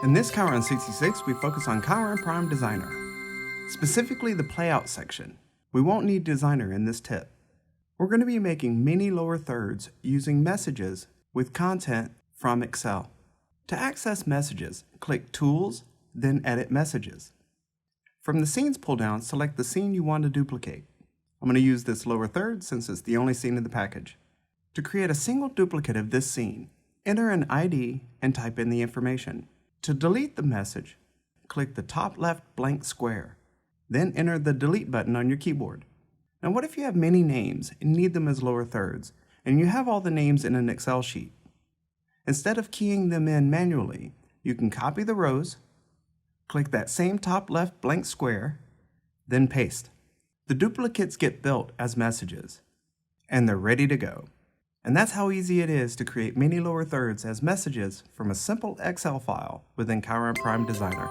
In this Chyron 66, we focus on Chyron Prime Designer, specifically the playout section. We won't need Designer in this tip. We're going to be making mini lower thirds using messages with content from Excel. To access messages, click Tools, then Edit Messages. From the Scenes pull-down, select the scene you want to duplicate. I'm going to use this lower third since it's the only scene in the package. To create a single duplicate of this scene, enter an ID and type in the information. To delete the message, click the top left blank square. Then enter the Delete button on your keyboard. Now what if you have many names and need them as lower thirds, and you have all the names in an Excel sheet? Instead of keying them in manually, you can copy the rows, click that same top left blank square, then paste. The duplicates get built as messages, and they're ready to go. And that's how easy it is to create many lower thirds as messages from a simple Excel file within Chyron Prime Designer.